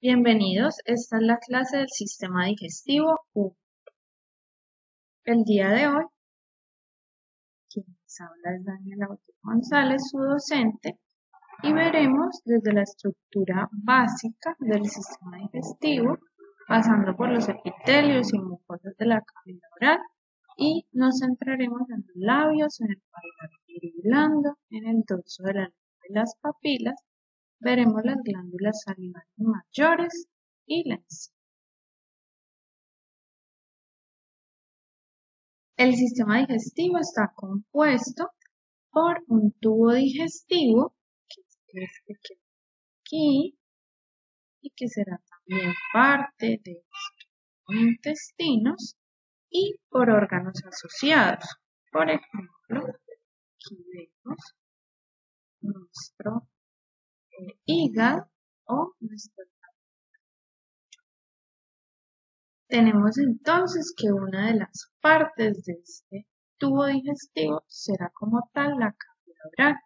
Bienvenidos, esta es la clase del sistema digestivo 1. El día de hoy, quien les habla es Daniela González, su docente, y veremos desde la estructura básica del sistema digestivo, pasando por los epitelios y mucosas de la cavidad oral, y nos centraremos en los labios, en el paladar blando, en el dorso de la lengua y las papilas. Veremos las glándulas salivales mayores y la encía. El sistema digestivo está compuesto por un tubo digestivo, que es este que queda aquí, y que será también parte de los intestinos, y por órganos asociados. Por ejemplo, aquí vemos nuestro hígado o nuestro. Tenemos entonces que una de las partes de este tubo digestivo será como tal la cavidad oral,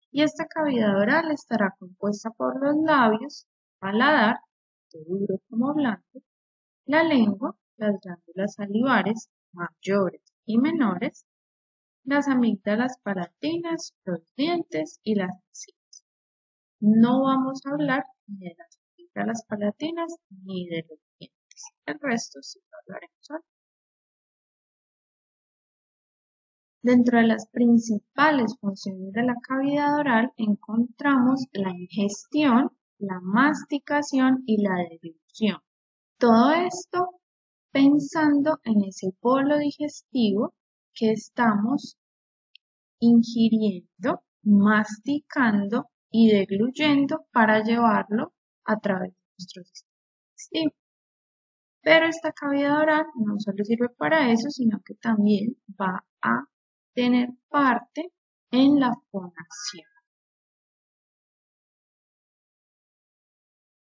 y esta cavidad oral estará compuesta por los labios, paladar, tanto duro como blando, la lengua, las glándulas salivares mayores y menores, las amígdalas palatinas, los dientes y las encías. No vamos a hablar ni de las amígdalas palatinas ni de los dientes. El resto sí lo hablaremos hoy. Dentro de las principales funciones de la cavidad oral encontramos la ingestión, la masticación y la deglución. Todo esto pensando en ese bolo digestivo que estamos ingiriendo, masticando y degluyendo para llevarlo a través de nuestro sistema digestivo. Pero esta cavidad oral no solo sirve para eso, sino que también va a tener parte en la fonación.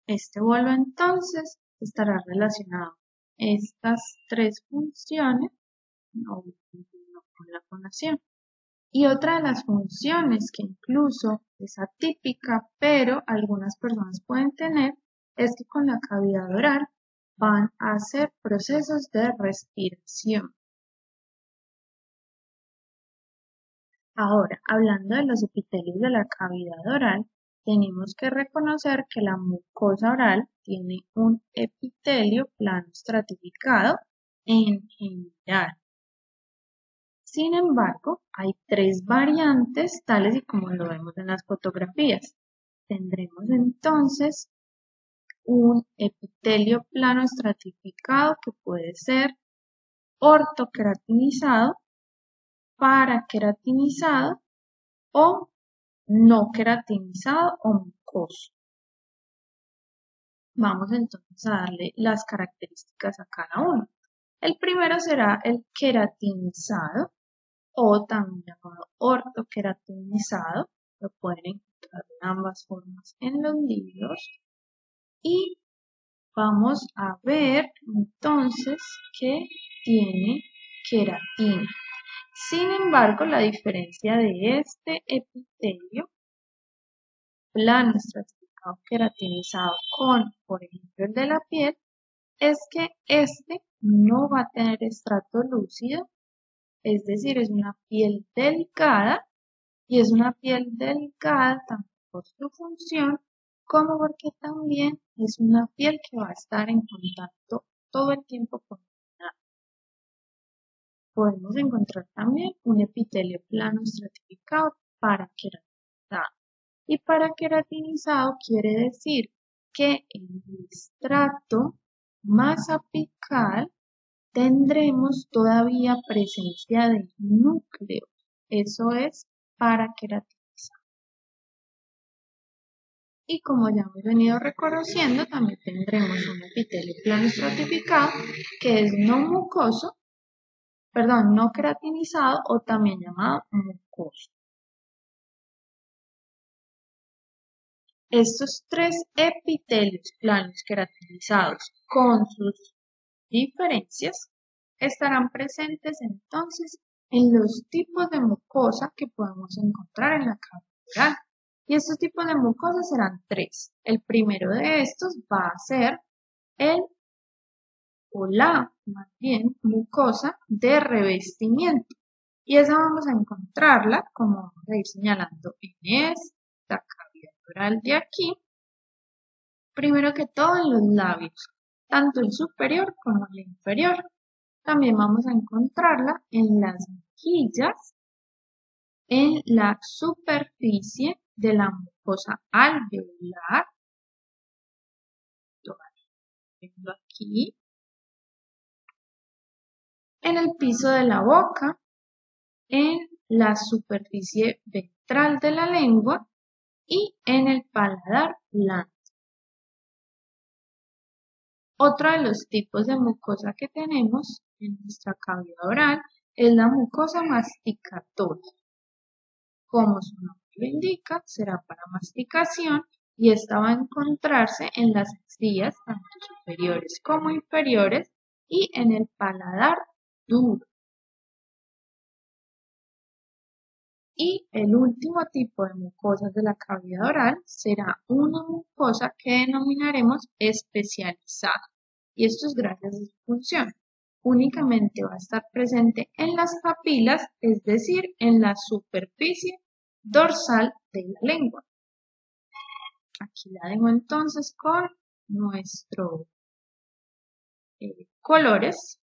Este bolo entonces estará relacionado estas tres funciones no con la fonación. Y otra de las funciones que incluso es atípica, pero algunas personas pueden tener, es que con la cavidad oral van a hacer procesos de respiración. Ahora, hablando de los epitelios de la cavidad oral, tenemos que reconocer que la mucosa oral tiene un epitelio plano estratificado en general. Sin embargo, hay tres variantes, tales y como lo vemos en las fotografías. Tendremos entonces un epitelio plano estratificado que puede ser ortoqueratinizado, paraqueratinizado o no queratinizado o mucoso. Vamos entonces a darle las características a cada uno. El primero será el queratinizado o también llamado ortoqueratinizado. Lo pueden encontrar de ambas formas en los libros. Y vamos a ver entonces que tiene queratina. Sin embargo, la diferencia de este epitelio plano estratificado queratinizado con, por ejemplo, el de la piel, es que este no va a tener estrato lúcido, es decir, es una piel delgada, y es una piel delgada tanto por su función como porque también es una piel que va a estar en contacto todo el tiempo con el agua. Podemos encontrar también un epitelio plano estratificado paraqueratinizado. Y paraqueratinizado quiere decir que en el estrato más apical tendremos todavía presencia de núcleo. Eso es paraqueratinizado. Y como ya hemos venido reconociendo, también tendremos un epitelio plano estratificado que es no mucoso, no queratinizado o también llamado mucoso. Estos tres epitelios planos queratinizados con sus diferencias estarán presentes entonces en los tipos de mucosa que podemos encontrar en la cavidad oral. Y estos tipos de mucosas serán tres. El primero de estos va a ser el o la, más bien, mucosa de revestimiento. Y esa vamos a encontrarla, como vamos a ir señalando en esta cavidad oral de aquí, primero que todo en los labios, tanto el superior como el inferior. También vamos a encontrarla en las mejillas, en la superficie de la mucosa alveolar, viendo aquí, en el piso de la boca, en la superficie ventral de la lengua y en el paladar blando. Otro de los tipos de mucosa que tenemos en nuestra cavidad oral es la mucosa masticatoria. Como su nombre lo indica, será para masticación y esta va a encontrarse en las encías, tanto superiores como inferiores, y en el paladar duro. Y el último tipo de mucosas de la cavidad oral será una mucosa que denominaremos especializada. Y esto es gracias a su función. Únicamente va a estar presente en las papilas, es decir, en la superficie dorsal de la lengua. Aquí la dejo entonces con nuestros colores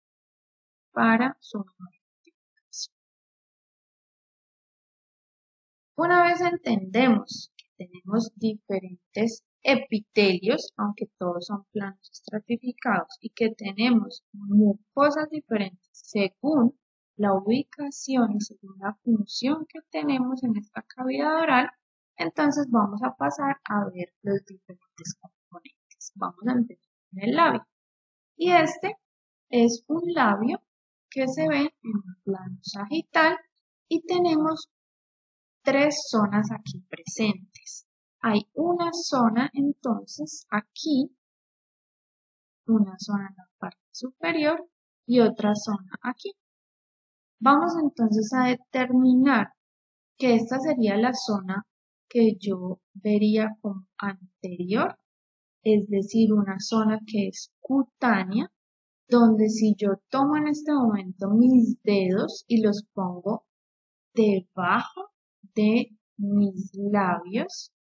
para su identificación. Una vez entendemos que tenemos diferentes epitelios, aunque todos son planos estratificados, y que tenemos mucosas diferentes según la ubicación y según la función que tenemos en esta cavidad oral, entonces vamos a pasar a ver los diferentes componentes. Vamos a empezar con el labio. Y este es un labio que se ve en un plano sagital y tenemos tres zonas aquí presentes. Hay una zona entonces aquí, una zona en la parte superior y otra zona aquí. Vamos entonces a determinar que esta sería la zona que yo vería como anterior, es decir, una zona que es cutánea, donde si yo tomo en este momento mis dedos y los pongo debajo de mis labios,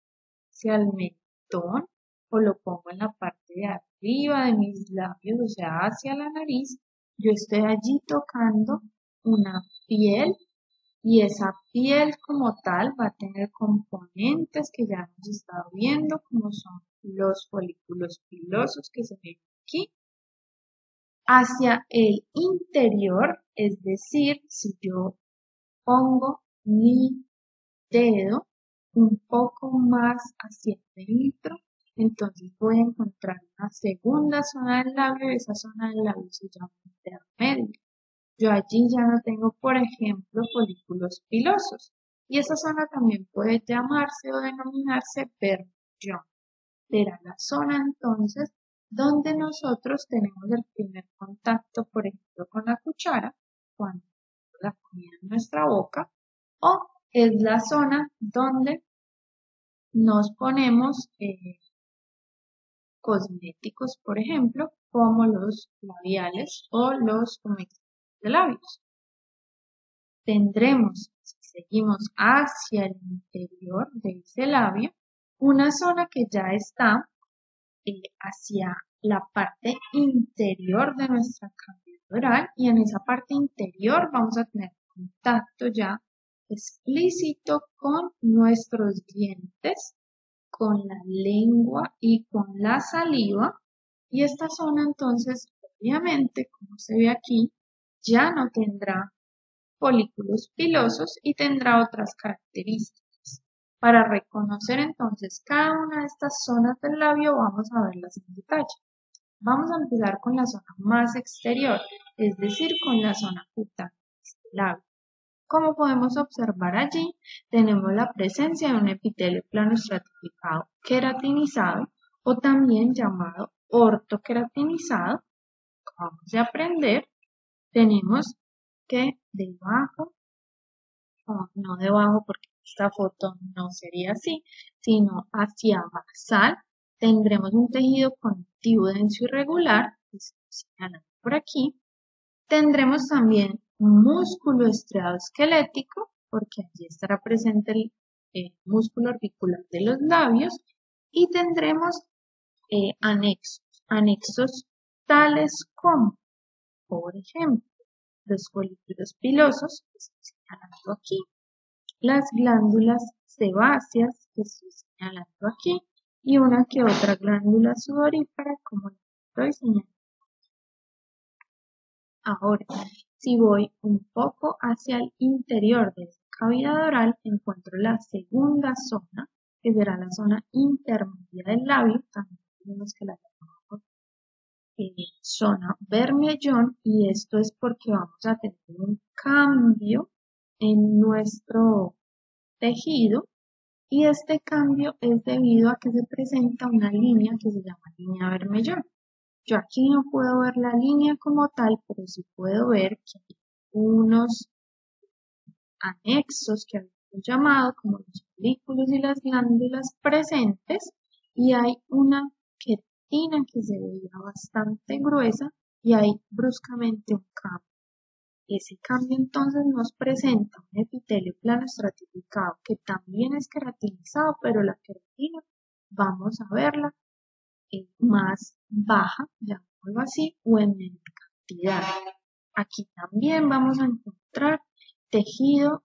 hacia el mentón, o lo pongo en la parte de arriba de mis labios, o sea, hacia la nariz, yo estoy allí tocando una piel y esa piel como tal va a tener componentes que ya hemos estado viendo, como son los folículos pilosos que se ven aquí, hacia el interior, es decir, si yo pongo mi dedo un poco más hacia adentro, entonces voy a encontrar una segunda zona del labio y esa zona del labio se llama intermedio. Yo allí ya no tengo, por ejemplo, folículos pilosos y esa zona también puede llamarse o denominarse bermellón. Será la zona entonces donde nosotros tenemos el primer contacto, por ejemplo, con la cuchara, cuando la comida en nuestra boca, o es la zona donde nos ponemos cosméticos, por ejemplo, como los labiales o los humectantes de labios. Tendremos, si seguimos hacia el interior de ese labio, una zona que ya está hacia la parte interior de nuestra cavidad oral y en esa parte interior vamos a tener contacto ya explícito con nuestros dientes, con la lengua y con la saliva y esta zona entonces obviamente como se ve aquí ya no tendrá folículos pilosos y tendrá otras características. Para reconocer entonces cada una de estas zonas del labio vamos a verlas en detalle. Vamos a empezar con la zona más exterior, es decir, con la zona cutánea del labio. Como podemos observar allí, tenemos la presencia de un epitelio plano estratificado queratinizado o también llamado ortoqueratinizado. Vamos a aprender, tenemos que debajo, no debajo porque esta foto no sería así, sino hacia basal. Tendremos un tejido conectivo denso irregular, que se señala por aquí. Tendremos también un músculo estriado esquelético, porque allí estará presente el músculo articular de los labios, y tendremos anexos tales como, por ejemplo, los folículos pilosos, que estoy señalando aquí, las glándulas sebáceas, que estoy señalando aquí, y una que otra glándula sudorípara, como la estoy señalando. Ahora, si voy un poco hacia el interior de esta cavidad oral, encuentro la segunda zona, que será la zona intermedia del labio, también tenemos que la llamamos zona bermellón, y esto es porque vamos a tener un cambio en nuestro tejido, y este cambio es debido a que se presenta una línea que se llama línea bermellón. Yo aquí no puedo ver la línea como tal, pero sí puedo ver que hay unos anexos que habíamos llamado como los folículos y las glándulas presentes, y hay una queratina que se veía bastante gruesa y hay bruscamente un cambio. Ese cambio entonces nos presenta un epitelio plano estratificado que también es queratinizado, pero la queratina vamos a verla más baja, llamémoslo así, o en menor cantidad. Aquí también vamos a encontrar tejido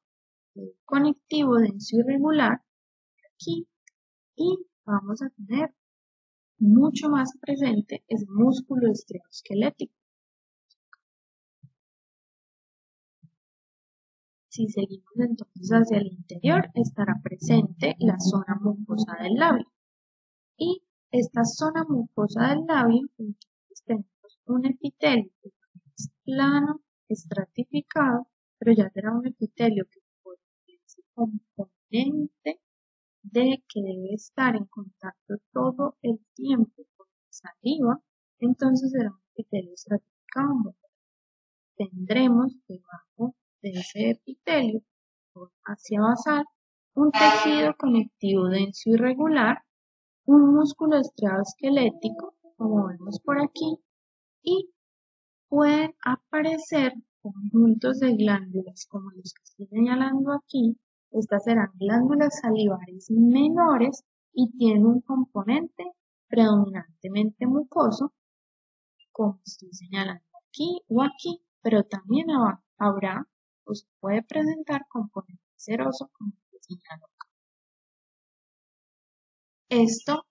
conectivo denso irregular aquí, y vamos a tener mucho más presente el músculo estriado-esquelético. Si seguimos entonces hacia el interior, estará presente la zona mucosa del labio. Y esta zona mucosa del labio, entonces tenemos un epitelio que es plano, estratificado, pero ya será un epitelio que puede ser ese componente de que debe estar en contacto todo el tiempo con la saliva, entonces será un epitelio estratificado. Tendremos debajo de ese epitelio, hacia basal, un tejido conectivo denso y regular, un músculo estriado esquelético, como vemos por aquí, y pueden aparecer conjuntos de glándulas como los que estoy señalando aquí. Estas serán glándulas salivares menores y tienen un componente predominantemente mucoso, como estoy señalando aquí o aquí, pero también habrá, o se puede presentar componente seroso, como estoy señalando acá. Esto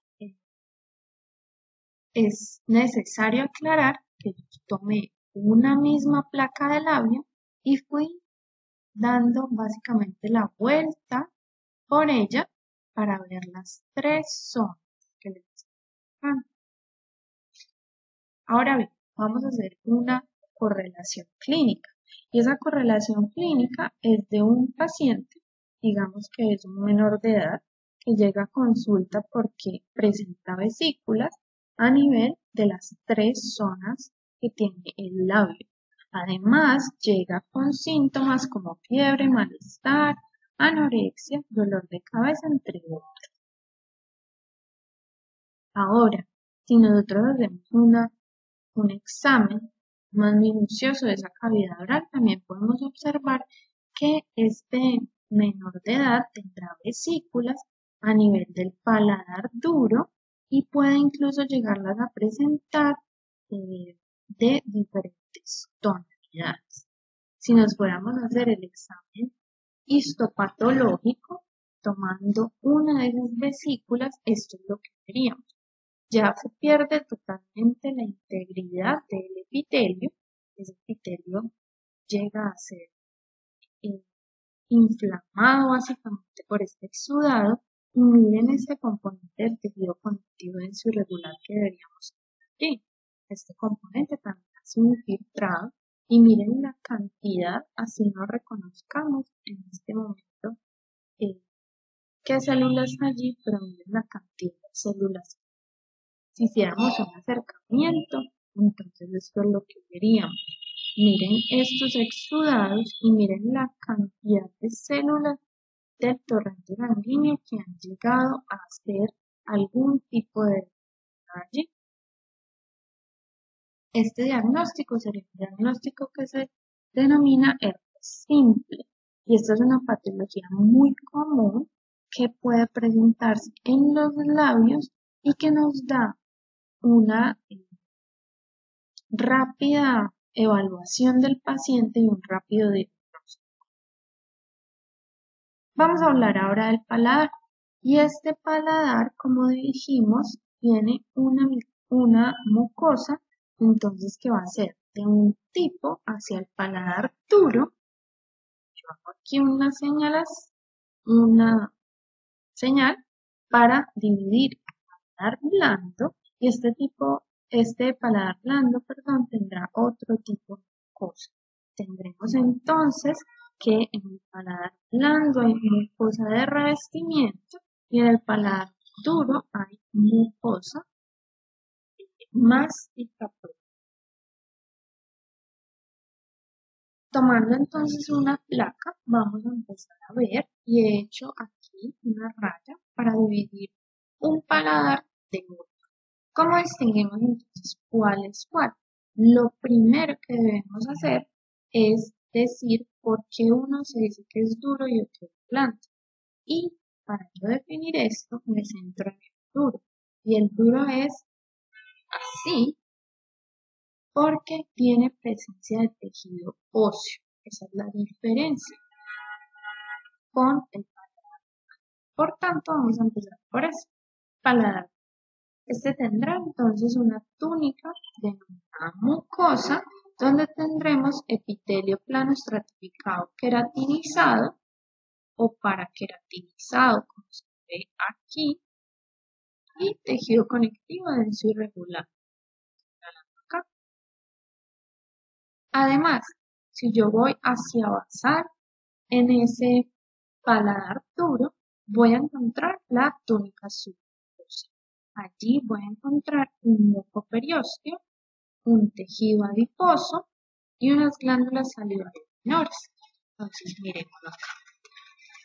es necesario aclarar que yo tomé una misma placa de labio y fui dando básicamente la vuelta por ella para ver las tres zonas que les estoy explicando. Ahora bien, vamos a hacer una correlación clínica, y esa correlación clínica es de un paciente, digamos que es un menor de edad, que llega a consulta porque presenta vesículas a nivel de las tres zonas que tiene el labio. Además, llega con síntomas como fiebre, malestar, anorexia, dolor de cabeza, entre otros. Ahora, si nosotros hacemos un examen más minucioso de esa cavidad oral, también podemos observar que este menor de edad tendrá vesículas a nivel del paladar duro y puede incluso llegarlas a presentar de diferentes tonalidades. Si nos fuéramos a hacer el examen histopatológico, tomando una de esas vesículas, esto es lo que veríamos. Ya se pierde totalmente la integridad del epitelio. Ese epitelio llega a ser inflamado básicamente por este exudado, y miren este componente del tejido conectivo denso irregular que deberíamos tener aquí. Este componente también hace un filtrado, y miren la cantidad, así no reconozcamos en este momento qué células están allí, pero miren la cantidad de células. Si hiciéramos un acercamiento, entonces esto es lo que veríamos. Miren estos exudados y miren la cantidad de células del torrente sanguíneo que han llegado a hacer algún tipo de allí. Este diagnóstico sería un diagnóstico que se denomina herpes simple, y esto es una patología muy común que puede presentarse en los labios y que nos da una rápida evaluación del paciente y un rápido diagnóstico. Vamos a hablar ahora del paladar, y este paladar, como dijimos, tiene una mucosa, entonces que va a ser de un tipo hacia el paladar duro. Yo hago aquí una señal para dividir el paladar blando, y este paladar blando, perdón, tendrá otro tipo de mucosa. Tendremos entonces que en el paladar blando hay mucosa de revestimiento y en el paladar duro hay mucosa masticatoria. Tomando entonces una placa, vamos a empezar a ver, y he hecho aquí una raya para dividir un paladar de otro. ¿Cómo distinguimos entonces cuál es cuál? Lo primero que debemos hacer es decir por qué uno se dice que es duro y otro es blando. Y para yo definir esto, me centro en el duro. Y el duro es así porque tiene presencia de tejido óseo. Esa es la diferencia con el paladar. Por tanto, vamos a empezar por eso. Paladar. Este tendrá entonces una túnica denominada mucosa, donde tendremos epitelio plano estratificado queratinizado o paraqueratinizado, como se ve aquí, y tejido conectivo denso irregular. Acá. Además, si yo voy hacia basal en ese paladar duro, voy a encontrar la túnica submucosa. Allí voy a encontrar un mucoperiósteo, un tejido adiposo y unas glándulas salivales menores. Entonces, miremos acá.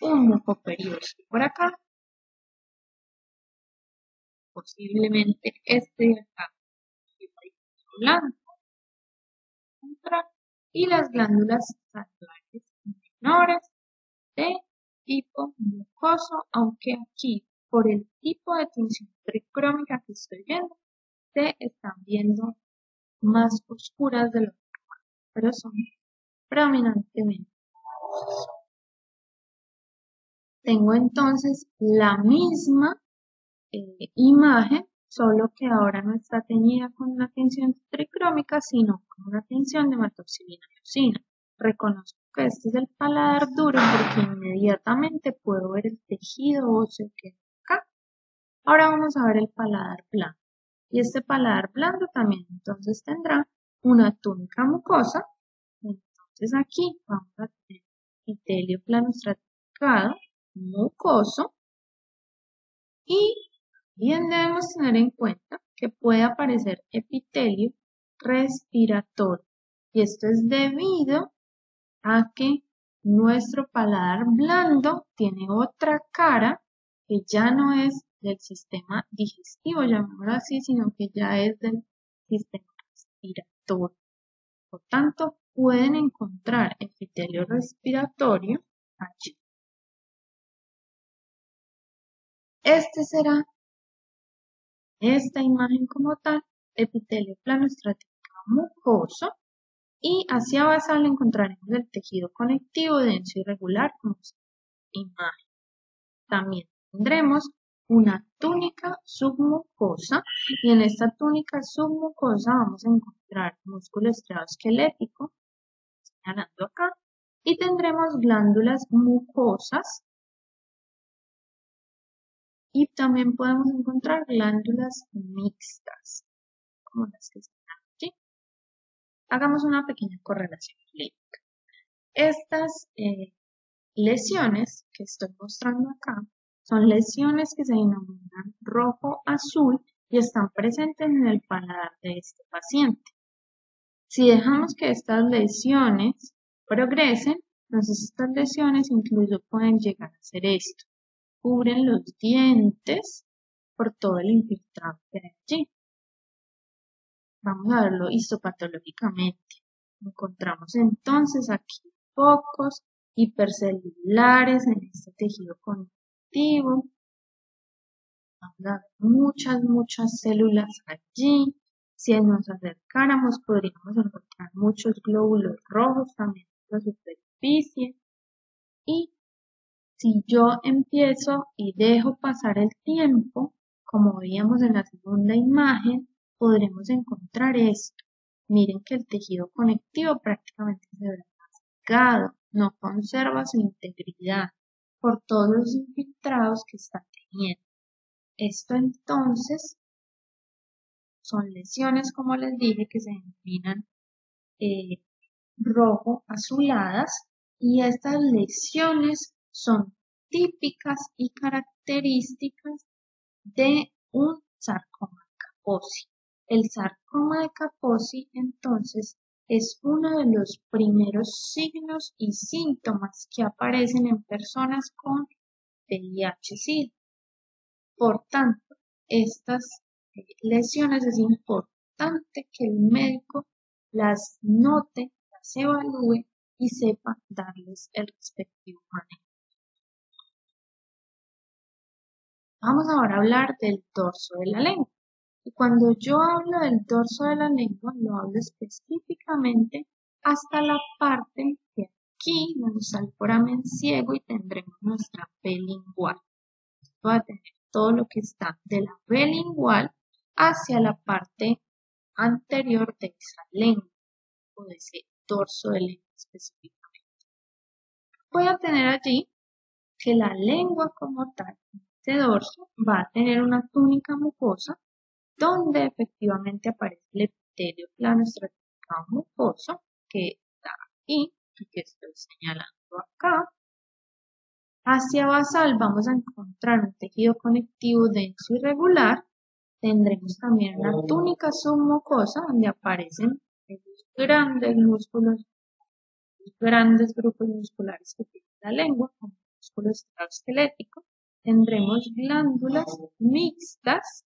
Un mucoperiósteo por acá, posiblemente este de acá, blanco, y las glándulas salivales menores de tipo mucoso, aunque aquí, por el tipo de tinción tricrómica que estoy viendo, se están viendo más oscuras de lo normal, pero son predominantemente mucosas. Tengo entonces la misma imagen, solo que ahora no está teñida con una tinción tricrómica, sino con una tinción de hematoxilina leucina. Reconozco que este es el paladar duro porque inmediatamente puedo ver el tejido óseo que hay acá. Ahora vamos a ver el paladar blando. Y este paladar blando también entonces tendrá una túnica mucosa. Entonces aquí vamos a tener epitelio plano estratificado, mucoso, y bien debemos tener en cuenta que puede aparecer epitelio respiratorio, y esto es debido a que nuestro paladar blando tiene otra cara que ya no es del sistema digestivo, llamémoslo así, sino que ya es del sistema respiratorio. Por tanto, pueden encontrar epitelio respiratorio allí. Este será esta imagen como tal, epitelio plano estratificado mucoso, y hacia basal encontraremos el tejido conectivo denso irregular como imagen. También tendremos una túnica submucosa, y en esta túnica submucosa vamos a encontrar músculo estriado esquelético, señalando acá, y tendremos glándulas mucosas, y también podemos encontrar glándulas mixtas, como las que están aquí. Hagamos una pequeña correlación clínica. Estas lesiones que estoy mostrando acá son lesiones que se denominan rojo-azul y están presentes en el paladar de este paciente. Si dejamos que estas lesiones progresen, Entonces estas lesiones incluso pueden llegar a ser esto. Cubren los dientes por todo el infiltrado que hay allí. Vamos a verlo histopatológicamente. Encontramos entonces aquí focos hipercelulares en este tejido conectivo. Vamos a ver muchas células allí. Si nos acercáramos podríamos encontrar muchos glóbulos rojos también en la superficie. Y si yo empiezo y dejo pasar el tiempo, como veíamos en la segunda imagen, podremos encontrar esto. Miren que el tejido conectivo prácticamente se ve rasgado, no conserva su integridad por todos los infiltrados que está teniendo. Esto entonces son lesiones, como les dije, que se denominan rojo azuladas, y estas lesiones son típicas y características de un sarcoma de Kaposi. El sarcoma de Kaposi entonces es uno de los primeros signos y síntomas que aparecen en personas con VIH-Sida. Por tanto, estas lesiones es importante que el médico las note, las evalúe y sepa darles el respectivo manejo. Vamos ahora a hablar del dorso de la lengua. Y cuando yo hablo del dorso de la lengua, lo hablo específicamente hasta la parte que aquí nos da el foramen ciego y tendremos nuestra B lingual. Va a tener todo lo que está de la B lingual hacia la parte anterior de esa lengua o de ese dorso de lengua específicamente. Voy a tener allí que la lengua como tal, este dorso, va a tener una túnica mucosa donde efectivamente aparece el epitelio plano estratificado mucoso que está aquí y que estoy señalando acá. Hacia basal vamos a encontrar un tejido conectivo denso y regular. Tendremos también una túnica submucosa donde aparecen los grandes músculos, los grandes grupos musculares que tiene la lengua, como el músculo esquelético. Tendremos glándulas mixtas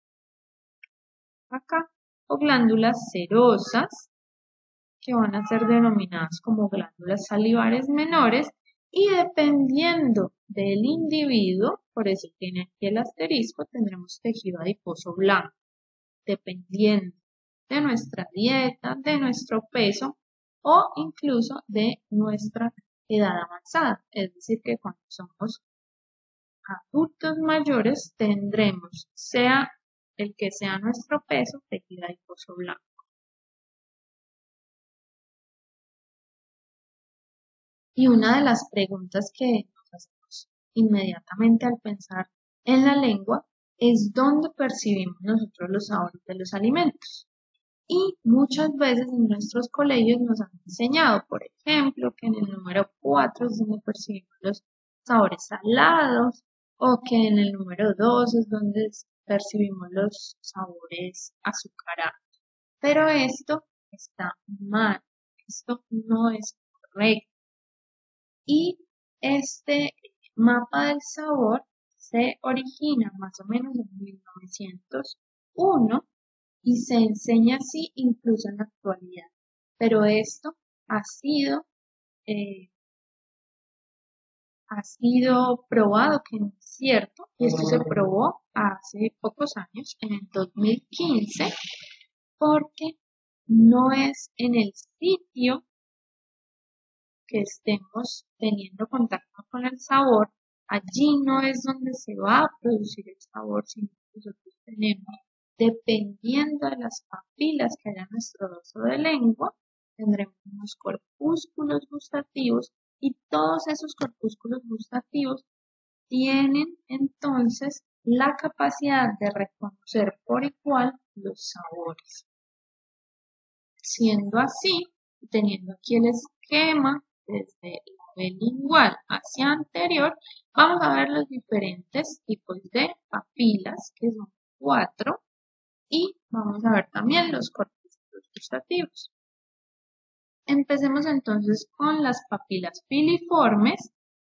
acá o glándulas serosas que van a ser denominadas como glándulas salivares menores, y dependiendo del individuo, por eso tiene aquí el asterisco, tendremos tejido adiposo blanco, dependiendo de nuestra dieta, de nuestro peso o incluso de nuestra edad avanzada. Es decir, que cuando somos adultos mayores tendremos, sea el que sea nuestro peso, tejido adiposo blanco. Y una de las preguntas que nos hacemos inmediatamente al pensar en la lengua es dónde percibimos nosotros los sabores de los alimentos. Y muchas veces en nuestros colegios nos han enseñado, por ejemplo, que en el número 4 es donde percibimos los sabores salados, o que en el número 2 es donde percibimos los sabores azucarados. Pero esto está mal, esto no es correcto. Y este mapa del sabor se origina más o menos en 1901 y se enseña así incluso en la actualidad. Pero esto ha sido probado que no es cierto, y esto se probó hace pocos años, en el 2015, porque no es en el sitio que estemos teniendo contacto con el sabor, allí no es donde se va a producir el sabor, sino que nosotros tenemos, dependiendo de las papilas que haya en nuestro dorso de lengua, tendremos unos corpúsculos gustativos, y todos esos corpúsculos gustativos tienen entonces la capacidad de reconocer por igual los sabores. Siendo así, teniendo aquí el esquema desde la B lingual hacia anterior, vamos a ver los diferentes tipos de papilas, que son 4, y vamos a ver también los corpúsculos gustativos. Empecemos entonces con las papilas filiformes,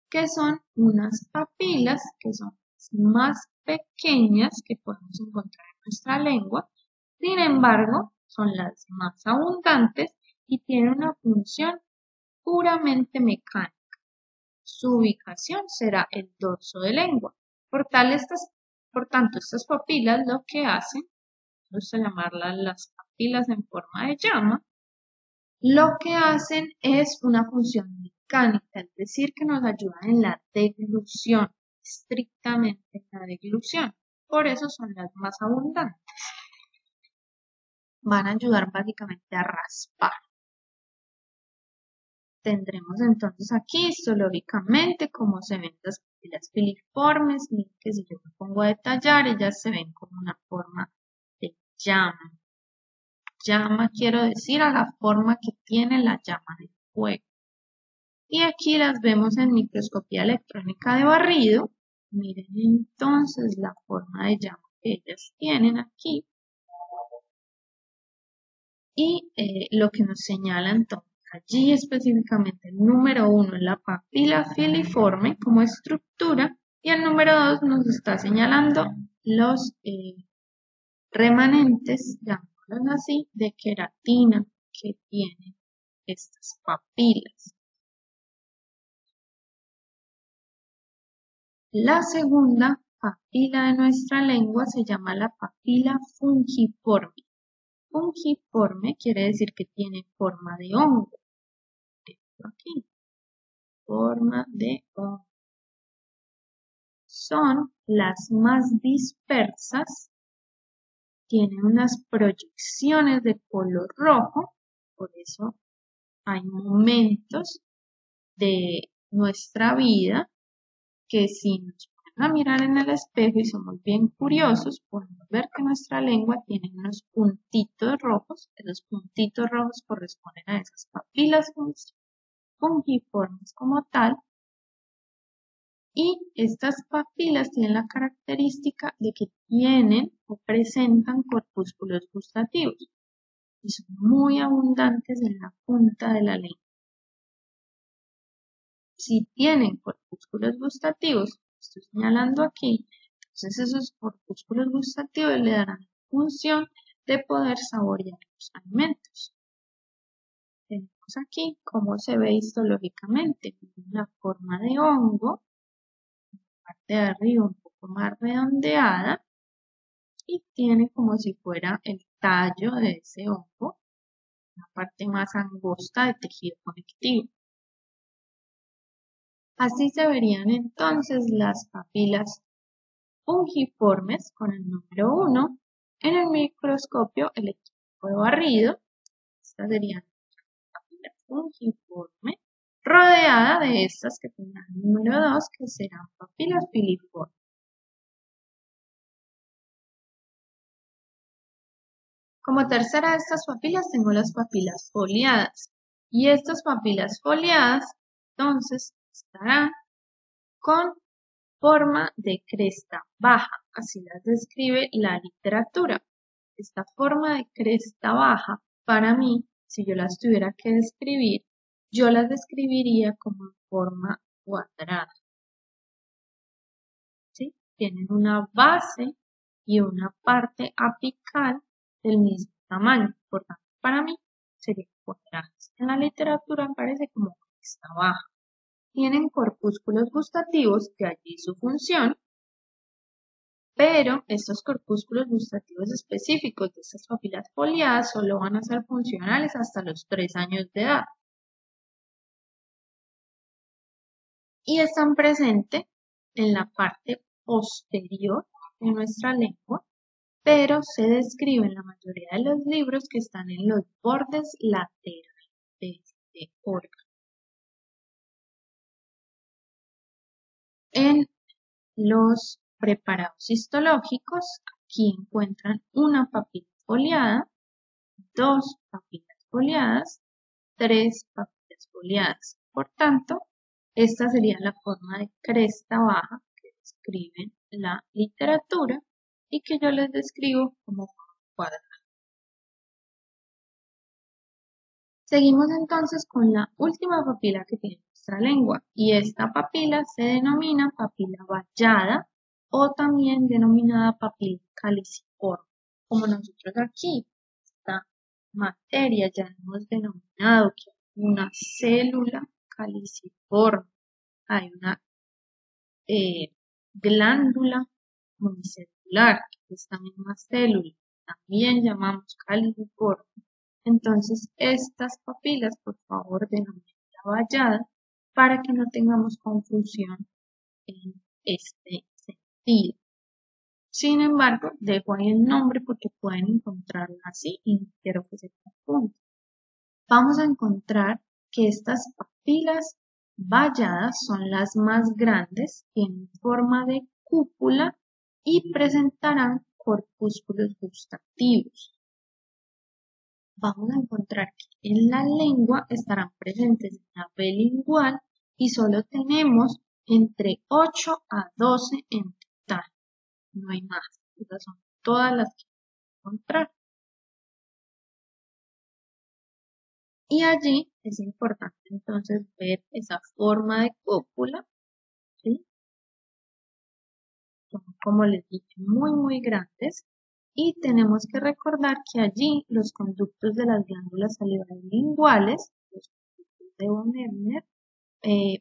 que son unas papilas que son más pequeñas que podemos encontrar en nuestra lengua. Sin embargo, son las más abundantes y tienen una función puramente mecánica. Su ubicación será el dorso de lengua. Por tanto, estas papilas lo que hacen, vamos a llamarlas las papilas en forma de llama, lo que hacen es una función mecánica, es decir, que nos ayudan en la deglución, estrictamente en la deglución. Por eso son las más abundantes. Van a ayudar básicamente a raspar. Tendremos entonces aquí histológicamente cómo se ven las papilas filiformes. Miren que si yo me pongo a detallar, ellas se ven como una forma de llama. Llama quiero decir a la forma que tiene la llama de fuego. Y aquí las vemos en microscopía electrónica de barrido. Miren entonces la forma de llama que ellas tienen aquí. Y lo que nos señala entonces allí específicamente el número 1 es la papila filiforme como estructura y el número 2 nos está señalando los remanentes, llamémoslos así, de queratina que tienen estas papilas. La segunda papila de nuestra lengua se llama la papila fungiforme. Fungiforme quiere decir que tiene forma de hongo. Esto aquí, forma de hongo. Son las más dispersas, tienen unas proyecciones de color rojo, por eso hay momentos de nuestra vida que si nos ponemos a mirar en el espejo y somos bien curiosos, podemos ver que nuestra lengua tiene unos puntitos rojos. Esos puntitos rojos corresponden a esas papilas fungiformes como tal. Y estas papilas tienen la característica de que tienen o presentan corpúsculos gustativos y son muy abundantes en la punta de la lengua. Si tienen corpúsculos gustativos, estoy señalando aquí, entonces esos corpúsculos gustativos le darán la función de poder saborear los alimentos. Tenemos aquí cómo se ve histológicamente, una forma de hongo, la parte de arriba un poco más redondeada y tiene como si fuera el tallo de ese hongo, la parte más angosta de tejido conectivo. Así se verían entonces las papilas fungiformes con el número 1 en el microscopio electrónico de barrido. Esta sería la papila fungiforme, rodeada de estas que tendrán el número 2, que serán papilas filiformes. Como tercera de estas papilas tengo las papilas foliadas. Y estas papilas foliadas, entonces, estarán con forma de cresta baja. Así las describe la literatura. Esta forma de cresta baja, para mí, si yo las tuviera que describir, yo las describiría como en forma cuadrada. ¿Sí? Tienen una base y una parte apical del mismo tamaño. Por tanto, para mí serían cuadradas. En la literatura aparece como cresta baja. Tienen corpúsculos gustativos, de allí su función, pero estos corpúsculos gustativos específicos de estas papilas foliadas solo van a ser funcionales hasta los 3 años de edad. Y están presentes en la parte posterior de nuestra lengua, pero se describen en la mayoría de los libros que están en los bordes laterales de este órgano. En los preparados histológicos, aquí encuentran una papila foliada, 2 papilas foliadas, 3 papilas foliadas. Por tanto, esta sería la forma de cresta baja que describe la literatura y que yo les describo como cuadrada. Seguimos entonces con la última papila que tiene nuestra lengua y esta papila se denomina papila vallada o también denominada papila caliciforme. Como nosotros aquí, esta materia ya hemos denominado que es una célula caliciforme, hay una glándula unicelular, que es esta misma célula, también llamamos caliciforme. Entonces, estas papilas, por favor, denomínenla vallada para que no tengamos confusión en este sentido. Sin embargo, dejo ahí el nombre porque pueden encontrarla así y no quiero que se confundan. Vamos a encontrar que estas papilas valladas son las más grandes, tienen forma de cúpula y presentarán corpúsculos gustativos. Vamos a encontrar que en la lengua estarán presentes en la B lingual y solo tenemos entre 8 a 12 en total. No hay más. Estas son todas las que vamos a encontrar. Y allí es importante entonces ver esa forma de cópula, ¿sí? Son, como les dije, muy grandes. Y tenemos que recordar que allí los conductos de las glándulas salivales linguales, los conductos de von Ebner,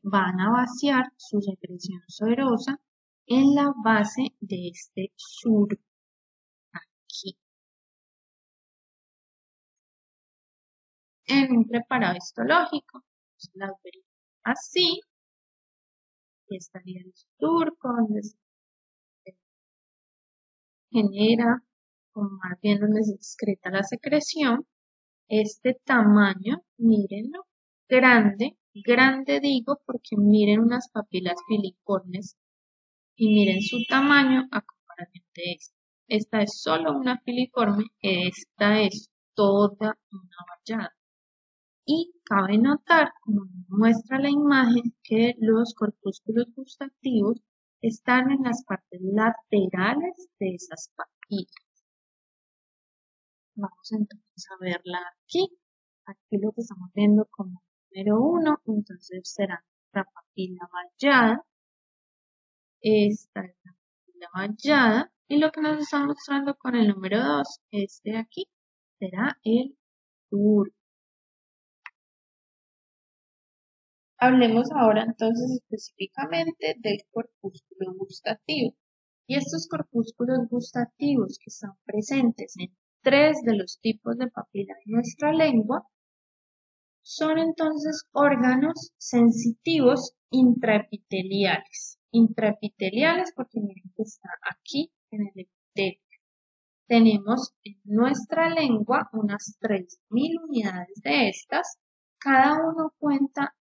van a vaciar su secreción serosa en la base de este surco aquí. En un preparado histológico, las veríamos así, y estaría el surco donde se genera, o más bien donde se excreta la secreción. Este tamaño, mírenlo, grande digo porque miren unas papilas filiformes y miren su tamaño a comparación de esta. Esta es solo una filiforme, esta es toda una vallada. Y cabe notar, como muestra la imagen, que los corpúsculos gustativos están en las partes laterales de esas papilas. Vamos entonces a verla aquí. Aquí lo que estamos viendo como número 1, entonces será nuestra papila vallada. Esta es la papila vallada. Y lo que nos está mostrando con el número 2, este de aquí, será el surco. Hablemos ahora entonces específicamente del corpúsculo gustativo. Y estos corpúsculos gustativos que están presentes en 3 de los tipos de papila de nuestra lengua son entonces órganos sensitivos intraepiteliales. Intraepiteliales porque miren que está aquí en el epitelio. Tenemos en nuestra lengua unas 3.000 unidades de estas. Cada uno cuenta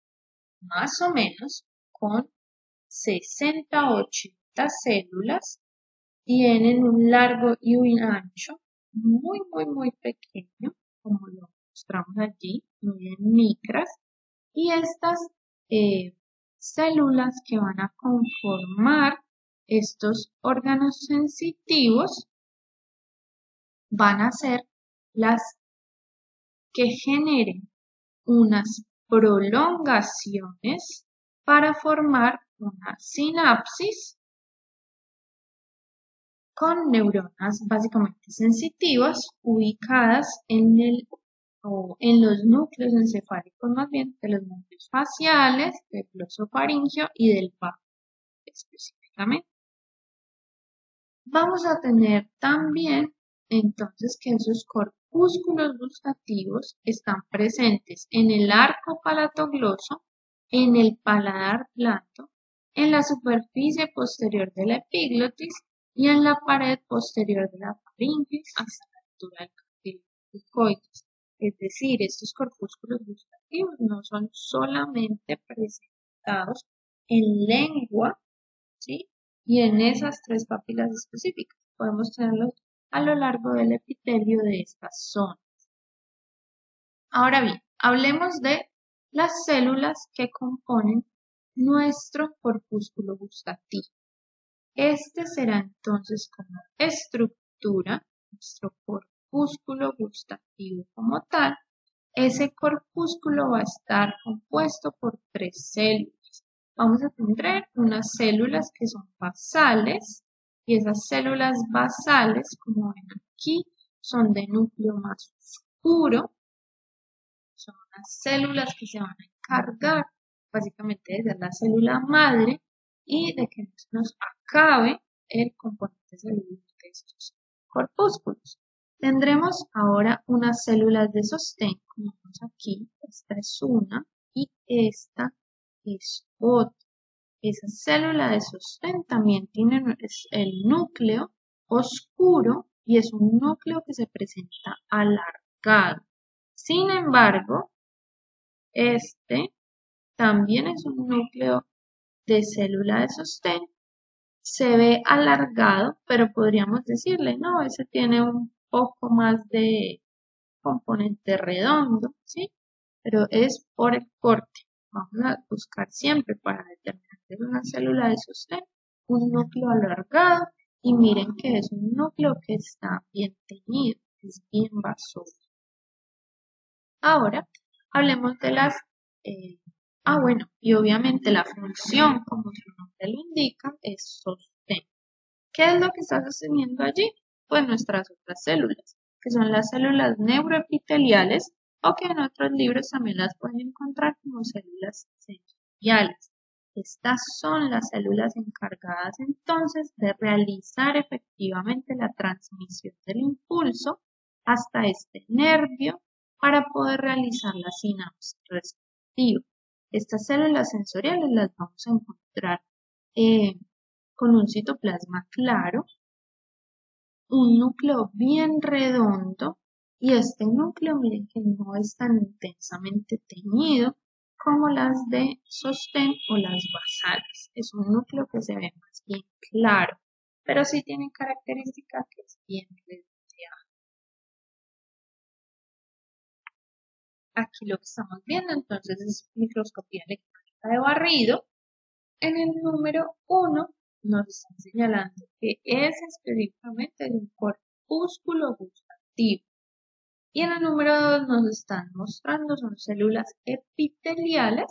más o menos con 60 a 80 células. Tienen un largo y un ancho muy pequeño, como lo mostramos allí, muy en micras. Y estas células que van a conformar estos órganos sensitivos van a ser las que generen unas prolongaciones para formar una sinapsis con neuronas básicamente sensitivas ubicadas en los núcleos encefálicos, más bien de los núcleos faciales, del glosofaringeo y del bajo específicamente. Vamos a tener también entonces que esos corpúsculos gustativos están presentes en el arco palatogloso, en el paladar blando, en la superficie posterior de la epiglotis y en la pared posterior de la faringe hasta la altura del cartílago mucoides. Es decir, estos corpúsculos gustativos no son solamente presentados en lengua, ¿sí? Y en esas 3 papilas específicas podemos tenerlos a lo largo del epitelio de estas zonas. Ahora bien, hablemos de las células que componen nuestro corpúsculo gustativo. Este será entonces como estructura, nuestro corpúsculo gustativo como tal, ese corpúsculo va a estar compuesto por 3 células. Vamos a tener unas células que son basales y esas células basales, como ven aquí, son de núcleo más oscuro. Son unas células que se van a encargar básicamente de ser la célula madre y de que nos acabe el componente celular de estos corpúsculos. Tendremos ahora unas células de sostén, como vemos aquí, esta es una y esta es otra. Esa célula de sostén también tiene el núcleo oscuro y es un núcleo que se presenta alargado. Sin embargo, este también es un núcleo de célula de sostén. Se ve alargado, pero podríamos decirle, no, ese tiene un poco más de componente redondo, ¿sí? Pero es por el corte. Vamos a buscar siempre para determinar que es una célula de sostén, un núcleo alargado y miren que es un núcleo que está bien teñido, es bien vasoso. Ahora hablemos de las... bueno, y obviamente la función, como su nombre lo indica, es sostén. ¿Qué es lo que está sosteniendo allí? Pues nuestras otras células, que son las células neuroepiteliales o que en otros libros también las pueden encontrar como células sensoriales. Estas son las células encargadas entonces de realizar efectivamente la transmisión del impulso hasta este nervio para poder realizar la sinapsis respectiva. Estas células sensoriales las vamos a encontrar con un citoplasma claro, un núcleo bien redondo y este núcleo, miren que no es tan intensamente teñido como las de sostén o las basales. Es un núcleo que se ve más bien claro, pero sí tiene características que es bien redondeado. Aquí lo que estamos viendo entonces es microscopía electrónica de barrido. En el número 1 nos están señalando que es específicamente de un corpúsculo gustativo. Y en el número 2 nos están mostrando son células epiteliales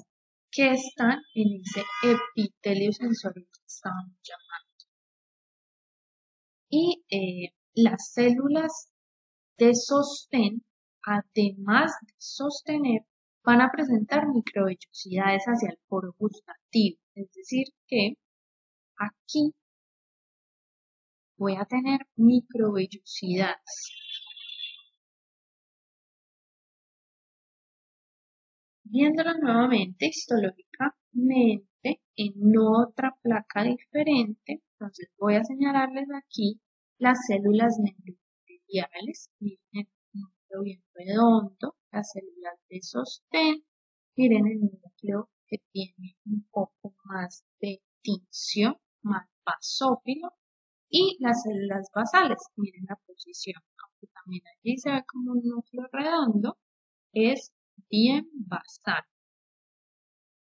que están en ese epitelio sensorial que estábamos llamando. Y las células de sostén, además de sostener, van a presentar microvellosidades hacia el poro gustativo. Es decir, que aquí voy a tener microvellosidades. Viéndolo nuevamente histológicamente en otra placa diferente, entonces voy a señalarles aquí las células neuroepiteliales, miren el núcleo bien redondo, las células de sostén, miren el núcleo que tiene un poco más de tinción, más basófilo, y las células basales, miren la posición, aunque también allí se ve como un núcleo redondo, es bien basal.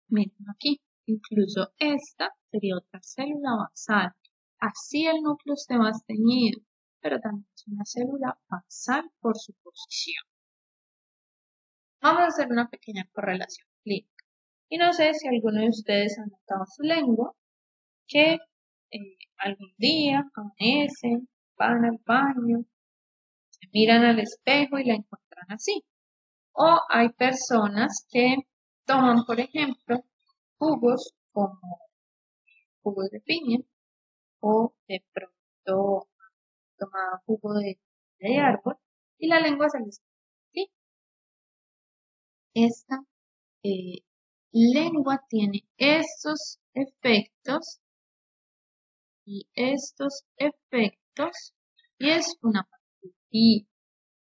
Miren aquí, incluso esta sería otra célula basal. Así el núcleo esté más teñido, pero también es una célula basal por su posición. Vamos a hacer una pequeña correlación clínica. Y no sé si alguno de ustedes ha notado su lengua, que algún día amanecen, van al baño, se miran al espejo y la encuentran así. O hay personas que toman, por ejemplo, jugos como jugos de piña o de pronto tomaba jugo de árbol y la lengua se les ¿sí? Esta lengua tiene estos efectos y estos efectos y es una parte. Y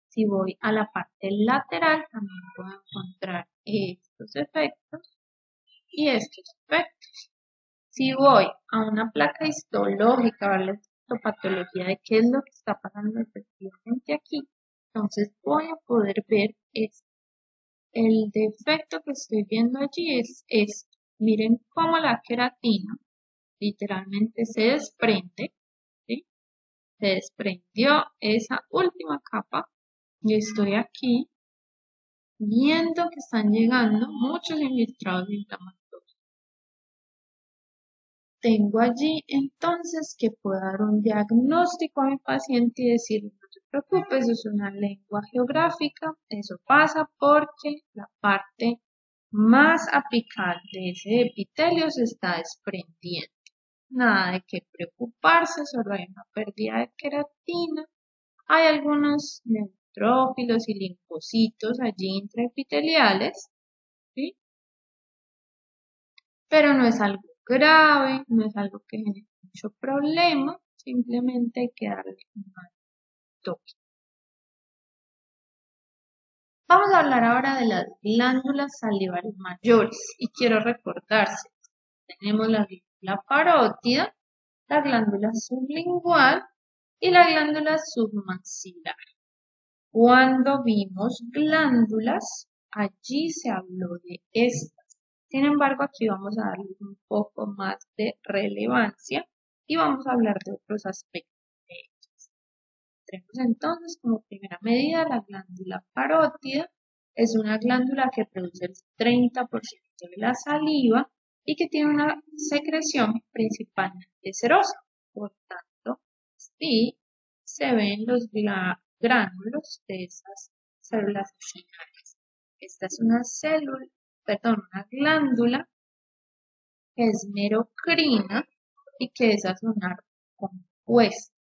si voy a la parte lateral también puedo encontrar estos efectos y estos efectos. Si voy a una placa histológica, a la histopatología de qué es lo que está pasando efectivamente aquí, entonces voy a poder ver el defecto que estoy viendo allí es esto. Miren cómo la queratina literalmente se desprende, ¿sí? Se desprendió esa última capa y estoy aquí viendo que están llegando muchos infiltrados inflamatorios. Tengo allí entonces que puedo dar un diagnóstico a mi paciente y decirle, no te preocupes, eso es una lengua geográfica, eso pasa porque la parte más apical de ese epitelio se está desprendiendo. Nada de qué preocuparse, solo hay una pérdida de queratina. Hay algunos neutrófilos y linfocitos allí intraepiteliales, ¿sí? Pero no es algo grave, no es algo que genere mucho problema, simplemente hay que darle un toque. Vamos a hablar ahora de las glándulas salivales mayores y quiero recordarse, tenemos la glándula parótida, la glándula sublingual y la glándula submaxilar. Cuando vimos glándulas, allí se habló de estas. Sin embargo, aquí vamos a darle un poco más de relevancia y vamos a hablar de otros aspectos de ellas. Tenemos entonces como primera medida la glándula parótida. Es una glándula que produce el 30% de la saliva y que tiene una secreción principalmente serosa. Por tanto, sí se ven los gránulos de esas células secinales. Esta es una una glándula que es merocrina y que es azonar compuesta.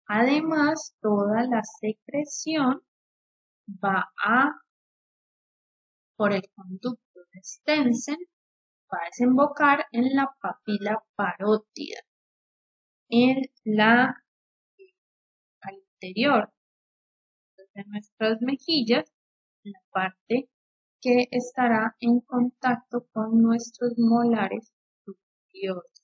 Además, toda la secreción va por el conducto de Stensen, va a desembocar en la papila parótida, en la al interior de nuestras mejillas, la parte que estará en contacto con nuestros molares superiores.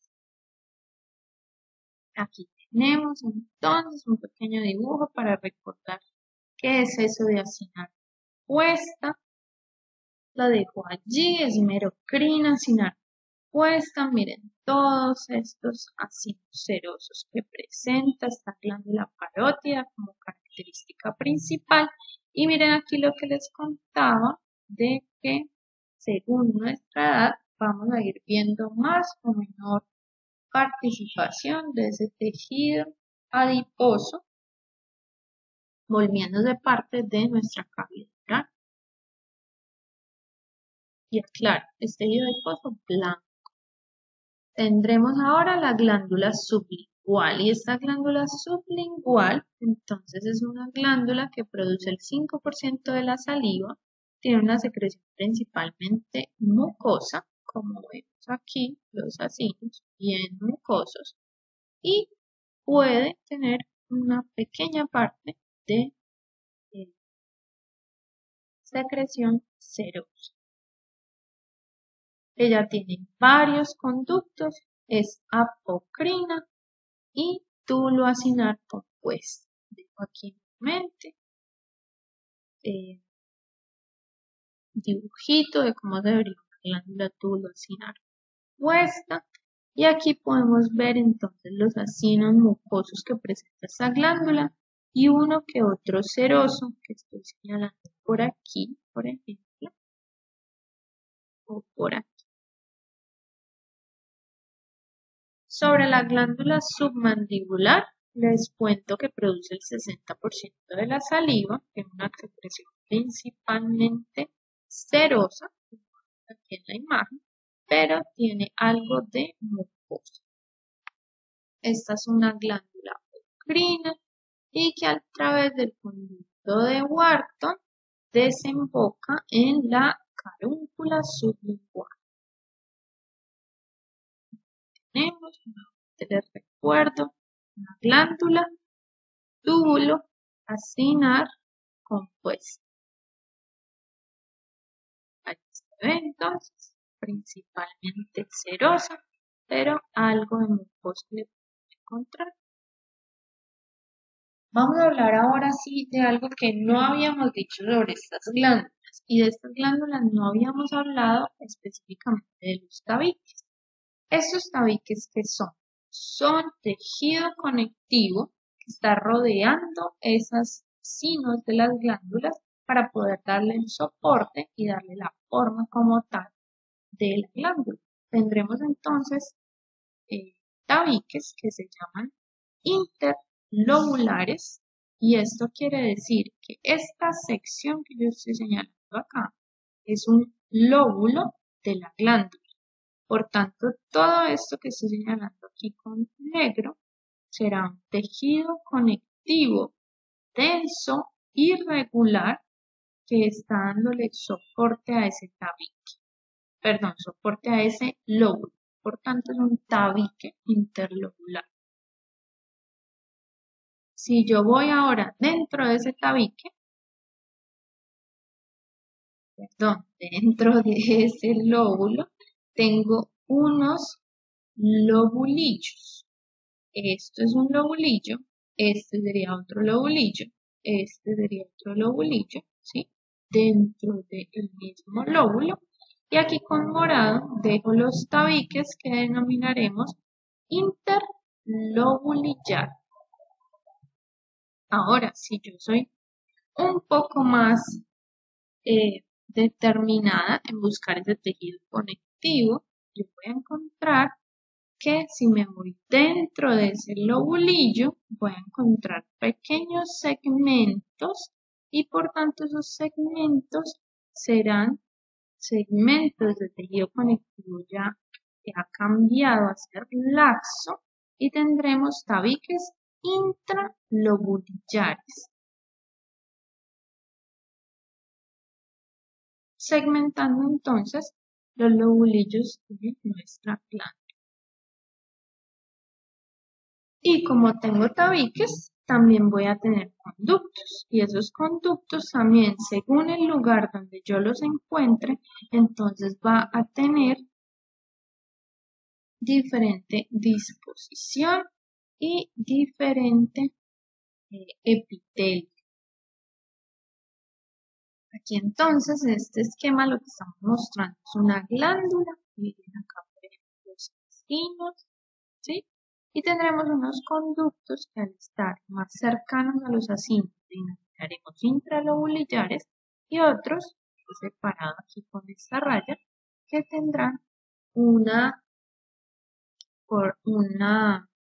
Aquí tenemos entonces un pequeño dibujo para recordar qué es eso de acinar puesta. Lo dejo allí, es merocrina, acinar puesta. Miren todos estos acinos serosos que presenta esta glándula parótida como característica principal. Y miren aquí lo que les contaba de que según nuestra edad vamos a ir viendo más o menor participación de ese tejido adiposo volviéndose parte de nuestra cavidad oral. Y claro, este tejido adiposo blanco. Tendremos ahora la glándula sublingual y esta glándula sublingual entonces es una glándula que produce el 5% de la saliva, tiene una secreción principalmente mucosa, como vemos aquí, los acinos bien mucosos, y puede tener una pequeña parte de secreción serosa. Ella tiene varios conductos, es apocrina y túbulo acinar compuesto. Dejo aquí en mente dibujito de cómo debería una glándula túbulo acinar compuesta. Y aquí podemos ver entonces los acinos mucosos que presenta esta glándula y uno que otro seroso que estoy señalando por aquí, por ejemplo, o por aquí. Sobre la glándula submandibular, les cuento que produce el 60% de la saliva, que es una secreción principalmente serosa, como aquí en la imagen, pero tiene algo de mucosa. Esta es una glándula endocrina y que a través del conducto de Wharton desemboca en la carúncula sublingual. Tenemos, les recuerdo, una glándula túbulo acinar compuesta. Aquí se ve entonces principalmente serosa, pero algo de mucosa le podemos encontrar. Vamos a hablar ahora sí de algo que no habíamos dicho sobre estas glándulas. Y de estas glándulas no habíamos hablado específicamente de los tabiques. Estos tabiques, ¿qué son? Son tejido conectivo que está rodeando esos sinos de las glándulas para poder darle el soporte y darle la forma como tal de la glándula. Tendremos entonces tabiques que se llaman interlobulares y esto quiere decir que esta sección que yo estoy señalando acá es un lóbulo de la glándula. Por tanto, todo esto que estoy señalando aquí con negro será un tejido conectivo denso, irregular, que está dándole soporte a ese tabique, perdón, soporte a ese lóbulo. Por tanto, es un tabique interlobular. Si yo voy ahora dentro de ese tabique, perdón, dentro de ese lóbulo, tengo unos lobulillos. Esto es un lobulillo, este sería otro lobulillo, este sería otro lobulillo, ¿sí? Dentro del mismo lóbulo. Y aquí con morado dejo los tabiques que denominaremos interlobulillar. Ahora, si yo soy un poco más determinada en buscar ese tejido conectivo, yo voy a encontrar que si me voy dentro de ese lobulillo, voy a encontrar pequeños segmentos y por tanto esos segmentos serán segmentos de tejido conectivo ya que ha cambiado a ser laxo y tendremos tabiques intralobulillares. Segmentando entonces los lobulillos de nuestra glándula. Y como tengo tabiques, también voy a tener conductos. Y esos conductos también, según el lugar donde yo los encuentre, entonces va a tener diferente disposición y diferente epitelio. Aquí entonces, en este esquema lo que estamos mostrando es una glándula. Miren acá, por ejemplo, los intestinos, ¿sí? Y tendremos unos conductos que al estar más cercanos a los acínios denominaremos intralobulillares y otros, separados aquí con esta raya, que tendrán por un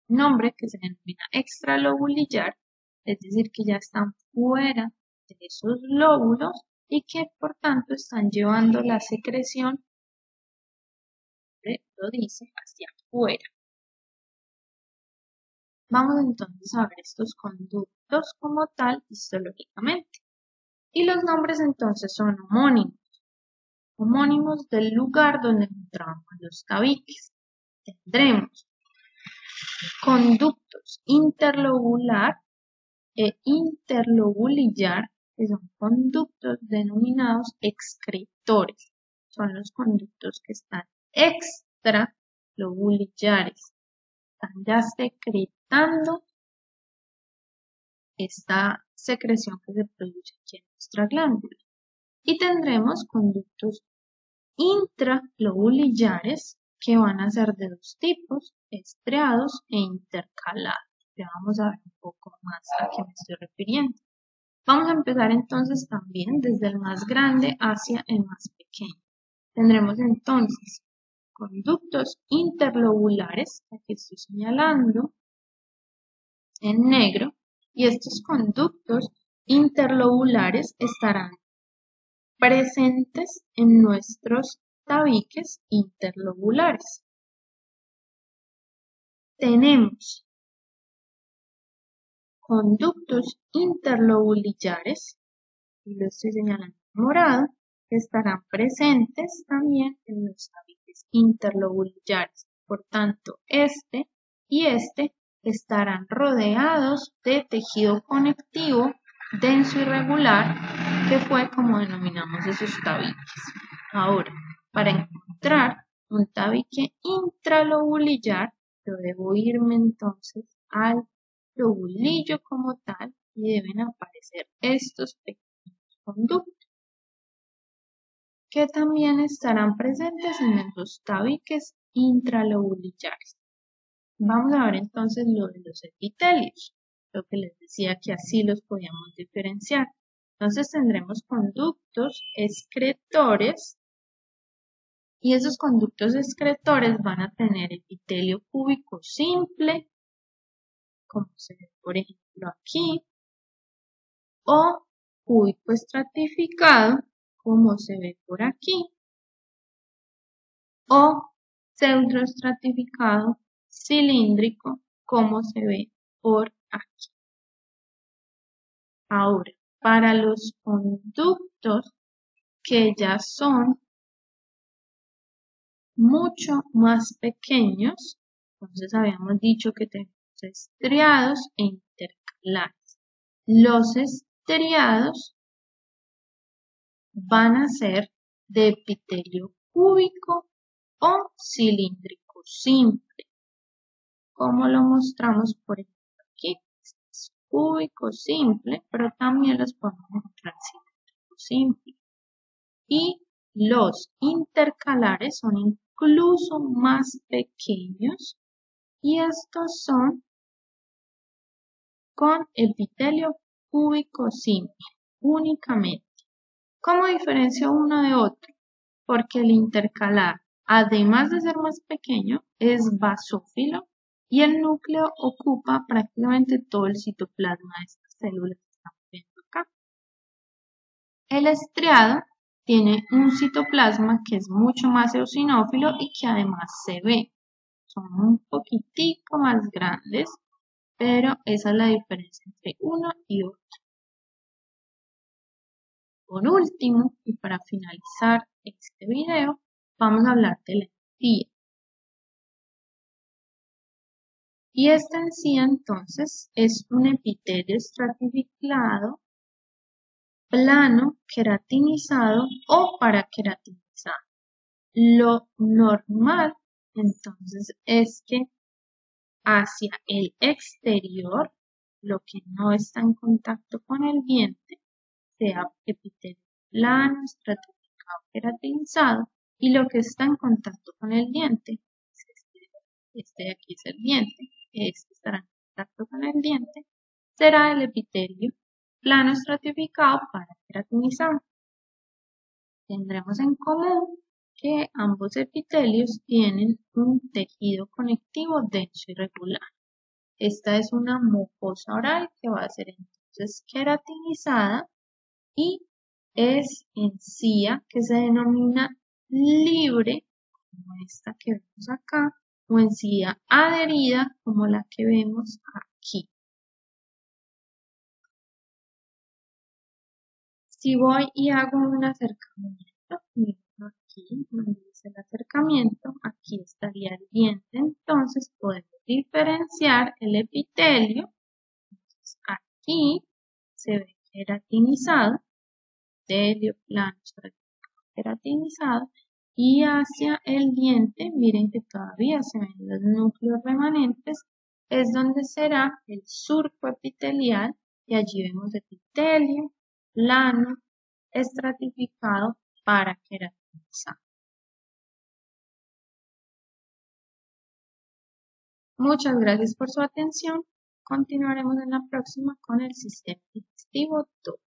nombre que se denomina extralobulillar, es decir, que ya están fuera de esos lóbulos y que por tanto están llevando la secreción, lo dice, hacia afuera. Vamos entonces a ver estos conductos como tal histológicamente. Y los nombres entonces son homónimos del lugar donde encontramos los tabiques. Tendremos conductos interlobular e interlobulillar, que son conductos denominados excretores. Son los conductos que están extralobulillares. Están ya secretando esta secreción que se produce aquí en nuestra glándula. Y tendremos conductos intralobulillares que van a ser de dos tipos, estriados e intercalados. Ya vamos a ver un poco más a qué me estoy refiriendo. Vamos a empezar entonces también desde el más grande hacia el más pequeño. Tendremos entonces conductos interlobulares, aquí estoy señalando en negro, y estos conductos interlobulares estarán presentes en nuestros tabiques interlobulares. Tenemos conductos interlobulillares, y lo estoy señalando en morado, que estarán presentes también en los tabiques interlobulillares. Por tanto, este y este estarán rodeados de tejido conectivo denso y regular, que fue como denominamos esos tabiques. Ahora, para encontrar un tabique intralobulillar, yo debo irme entonces al lobulillo como tal y deben aparecer estos pequeños conductos que también estarán presentes en esos tabiques intralobulillares. Vamos a ver entonces lo de los epitelios, lo que les decía que así los podíamos diferenciar. Entonces tendremos conductos excretores y esos conductos excretores van a tener epitelio cúbico simple, como se ve por ejemplo aquí, o cúbico estratificado, como se ve por aquí, o pseudoestratificado cilíndrico, como se ve por aquí. Ahora, para los conductos que ya son mucho más pequeños, entonces habíamos dicho que tenemos estriados e intercalares. Los estriados van a ser de epitelio cúbico o cilíndrico simple, como lo mostramos por ejemplo aquí. Es cúbico simple, pero también los podemos encontrar cilíndrico simple. Y los intercalares son incluso más pequeños y estos son con epitelio cúbico simple únicamente. ¿Cómo diferencio uno de otro? Porque el intercalar, además de ser más pequeño, es basófilo y el núcleo ocupa prácticamente todo el citoplasma de estas células que estamos viendo acá. El estriado tiene un citoplasma que es mucho más eosinófilo y que además se ve. Son un poquitico más grandes, pero esa es la diferencia entre uno y otro. Por último, y para finalizar este video, vamos a hablar de la encía. Y esta encía entonces es un epitelio estratificado, plano, queratinizado o paraqueratinizado. Lo normal entonces es que hacia el exterior, lo que no está en contacto con el diente, sea epitelio plano, estratificado, queratinizado, y lo que está en contacto con el diente, este de aquí es el diente, este estará en contacto con el diente, será el epitelio plano estratificado para queratinizado. Tendremos en común que ambos epitelios tienen un tejido conectivo denso y regular. Esta es una mucosa oral que va a ser entonces queratinizada y es encía que se denomina libre, como esta que vemos acá, o encía adherida, como la que vemos aquí. Si voy y hago un acercamiento, miren aquí donde dice el acercamiento, aquí estaría el diente, entonces podemos diferenciar el epitelio. Entonces, aquí se ve queratinizado, epitelio plano queratinizado, y hacia el diente, miren que todavía se ven los núcleos remanentes, es donde será el surco epitelial, y allí vemos epitelio plano estratificado para queratinizado. Muchas gracias por su atención. Continuaremos en la próxima con el sistema digestivo 2.